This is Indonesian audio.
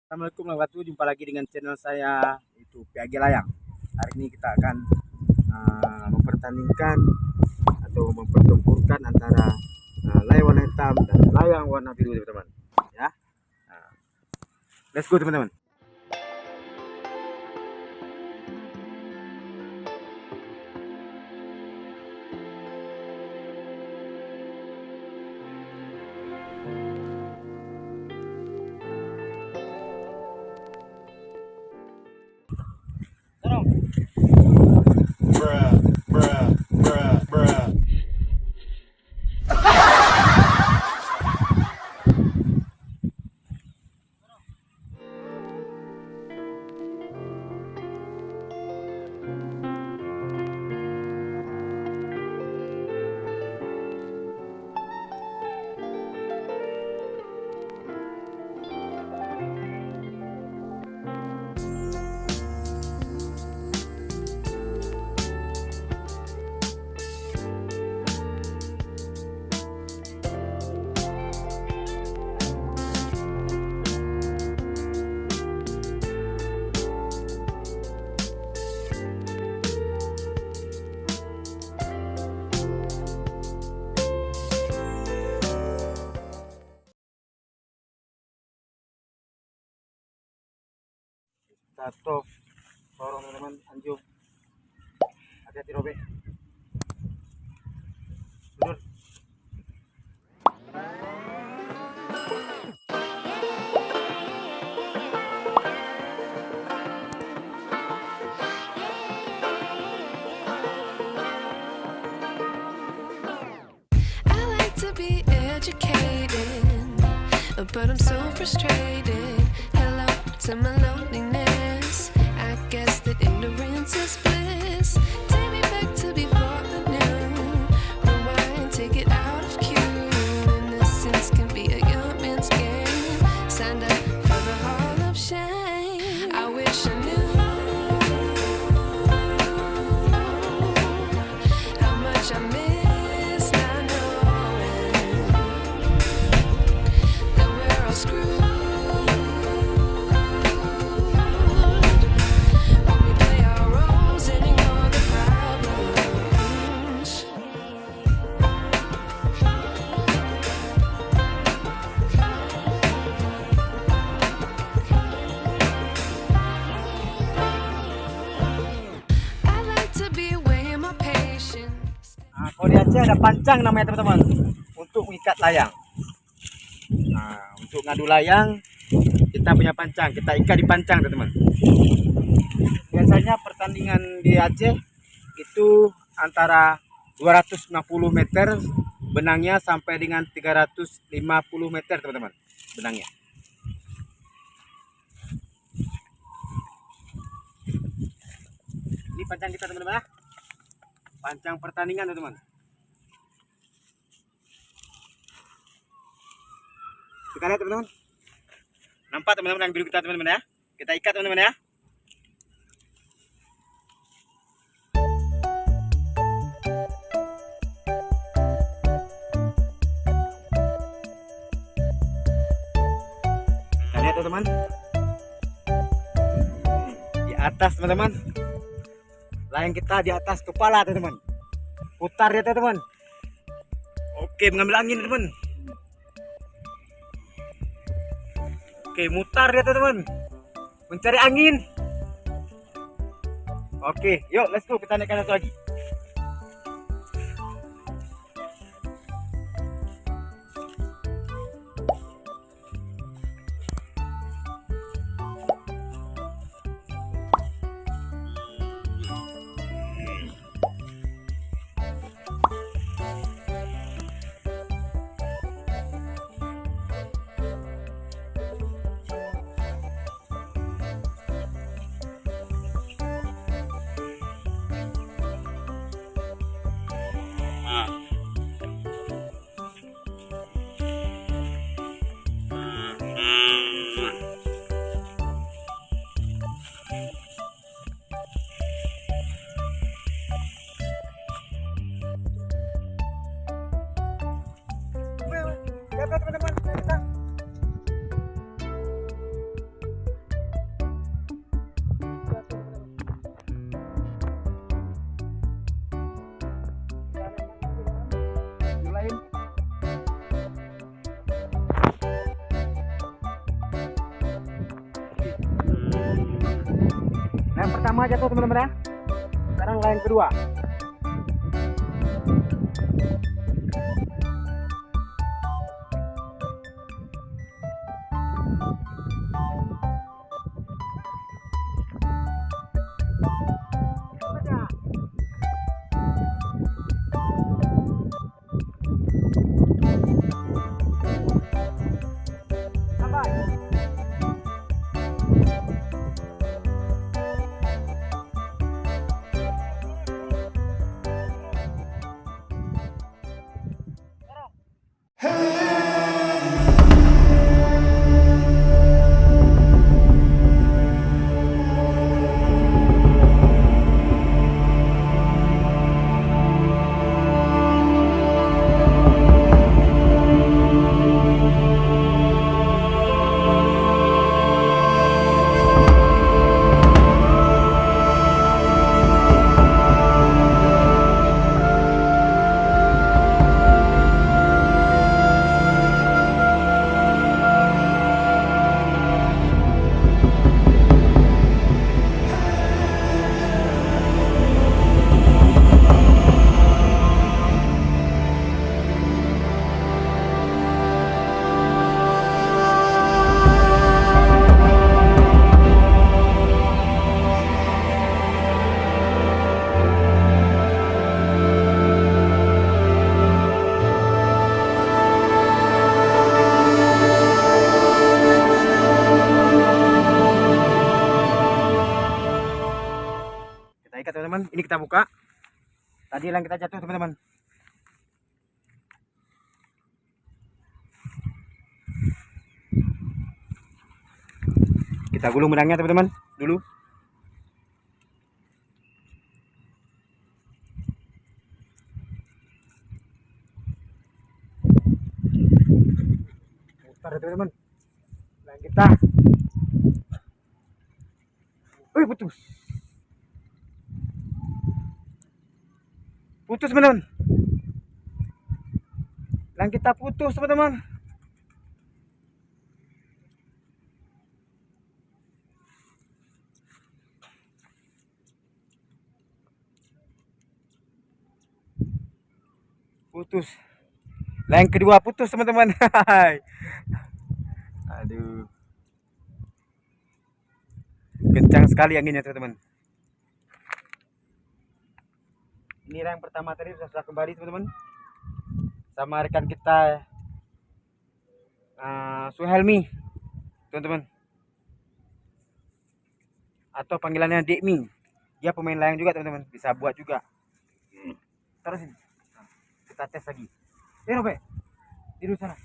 Assalamualaikum warahmatullahi wabarakatuh. Jumpa lagi dengan channel saya, itu PAG Layang. Hari ini kita akan mempertandingkan atau mempertempurkan antara layang warna hitam dan layang warna biru, teman-teman. Ya, let's go, teman-teman. Bruh, bruh, bruh, bruh. Satu, sorong, teman-teman. Anjung, hati-hati, robek. Mundur. I like to be educated, but I'm so frustrated. Hello to my loneliness. I guess that ignorance is bliss. Take me back to before the new. Rewind, take it out of cue. Innocence can be a young man's game. Signed up for the hall of shame. I wish I knew how much I miss not knowing that we're all screwed when we play our roles and ignore the problems. I like to be weighing my patience. Kalau di Aceh ada pancang namanya, teman-teman, untuk mengikat layang. Untuk ngadu layang kita punya pancang, kita ikat di pancang, teman-teman. Biasanya pertandingan di Aceh itu antara 250 meter benangnya sampai dengan 350 meter, teman-teman, benangnya. Ini pancang kita, teman-teman, ya. Pancang pertandingan, teman-teman. Kita lihat, teman-teman. Nampak, teman-teman, yang biru kita, teman-teman, ya. Kita ikat, teman-teman, ya. Kita lihat, teman-teman. Di atas, teman-teman. Layang kita di atas kepala, teman-teman. Putar ya, teman-teman. Oke, mengambil angin, teman. Oke, mutar ya, teman-teman. Mencari angin. Oke, yuk, let's go. Kita naikkan satu lagi. Yang pertama jatuh teman-teman ya. Sekarang layang kedua. Kita ikat teman-teman, ini kita buka. Tadi yang kita jatuh teman-teman. Kita gulung benangnya teman-teman dulu. Putar ya teman-teman. Dan kita. Putus. Putus teman-teman. Dan kita putus teman-teman. Putus. Yang kedua putus teman-teman. Aduh. Kencang sekali anginnya teman-teman. Ini yang pertama tadi sudah kembali teman-teman. Sama rekan kita Suhelmi teman-teman. Atau panggilannya Dekmi. Dia pemain layang juga teman-teman. Bisa buat juga. Terus ini. Kita tes lagi. Robe. Tidur sana.